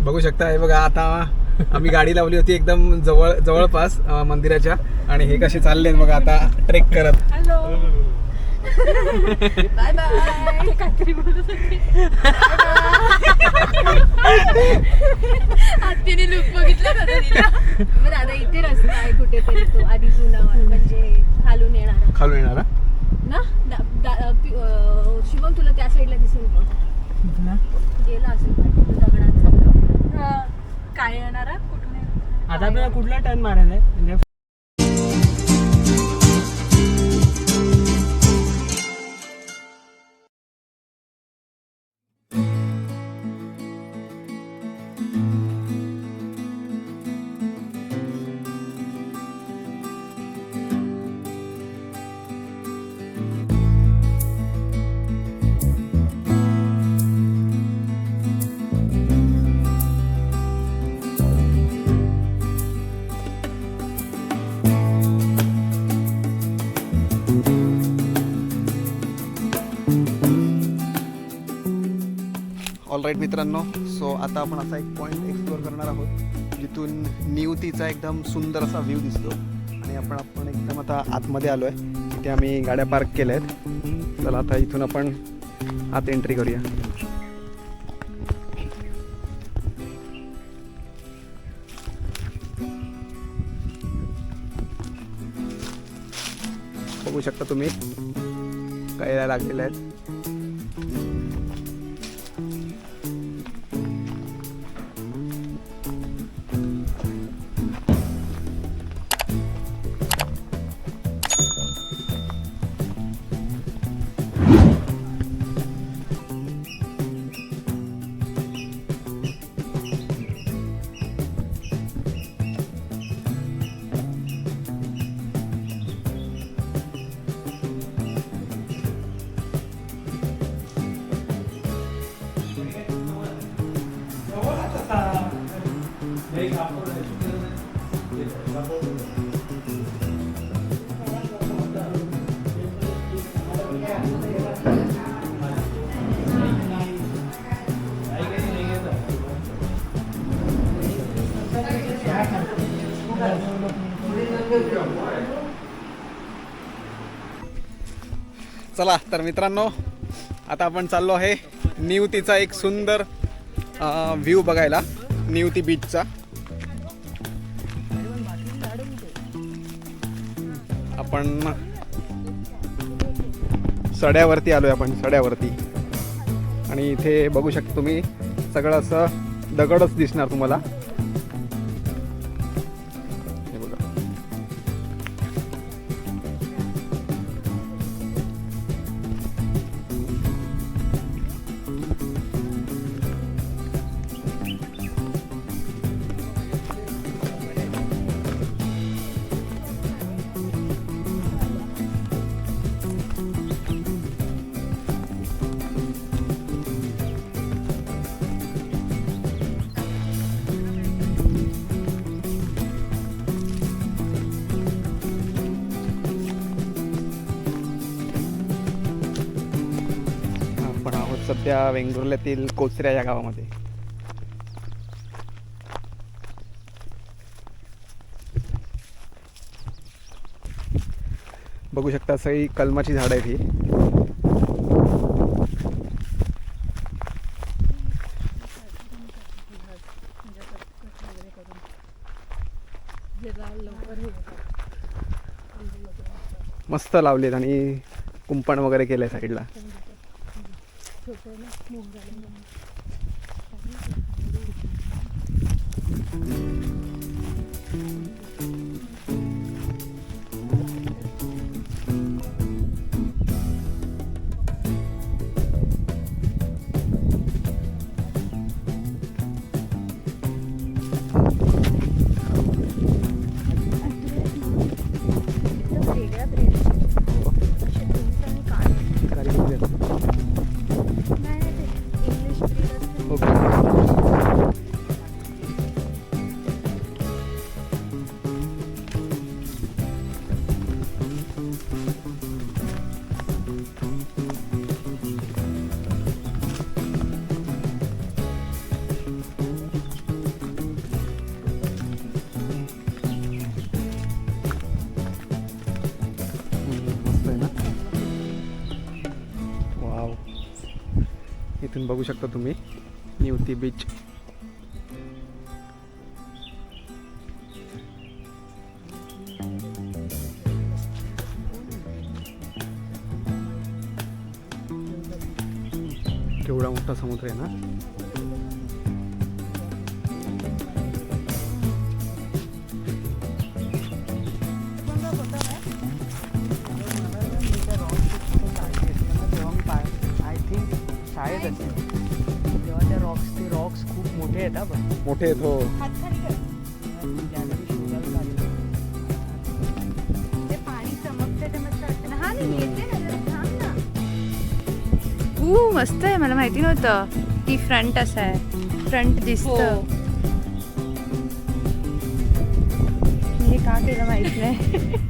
बघू शकता हे बघा, आता आम्ही गाडी लावली होती एकदम जवळपास मंदिराच्या, आणि हे कसे चालले बघा आता ट्रेक करत. Hello bye bye. काहीतरी बोलत होती. आत्तीने लुक बघितलं का तिला? मग दादा इथे रस्ता आहे कुठेतरी, तो आधी जुना म्हणजे खालून येणारा ना. शिवम तुला त्या साईडला दिसेल बघ. गेला असेल दगडांचा. काय येणारा कुठून आता आपल्याला कुठला टर्न मारायला आहे? ऑलराईट मित्रांनो, सो आता आपण असा एक पॉईंट एक्सप्लोअर करणार आहोत जिथून निवतीचा एकदम सुंदर असा व्ह्यू दिसतो. आणि आपण एकदम आता आतमध्ये आलो आहे. इथे आम्ही गाड्या पार्क केल्या आहेत. चला आता इथून आपण आत एंट्री करूया. बघू शकता तुम्ही कैऱ्या लागलेल्या आहेत. चला तर मित्रांनो, आता आपण चाललो आहे निवतीचा एक सुंदर व्ह्यू बघायला, निवती बीचचा. आपण सड्यावरती आलोय, आपण सड्यावरती. आणि इथे बघू शकता तुम्ही सगळं असं दगडच दिसणार तुम्हाला. हे बघा, सध्या वेंगुर्ल्यातील कोचऱ्या या गावामध्ये. बघू शकता सगळी कलमाची झाडं आहेत ही. मस्त लावलेत आणि कुंपण वगैरे केलंय साईडला. इथून बघू शकता तुम्ही निवती बीच. केवढा मोठा समुद्र आहे ना. आय थिंक शाळेत असेल तेव्हा त्या रॉक्स खूप मोठे आहेत हा पण मोठे आहेत हो. हात खाली कर. त्यासाठी शोधायला काढले. ते पाणी चमकते ते मस्त वाटतं ना. हा नाही येते ना जरा थांब ना. मस्त आहे. मला माहिती नव्हतं की फ्रंट असं आहे. फ्रंट दिसतं. मी हे का केलं माहित नाही.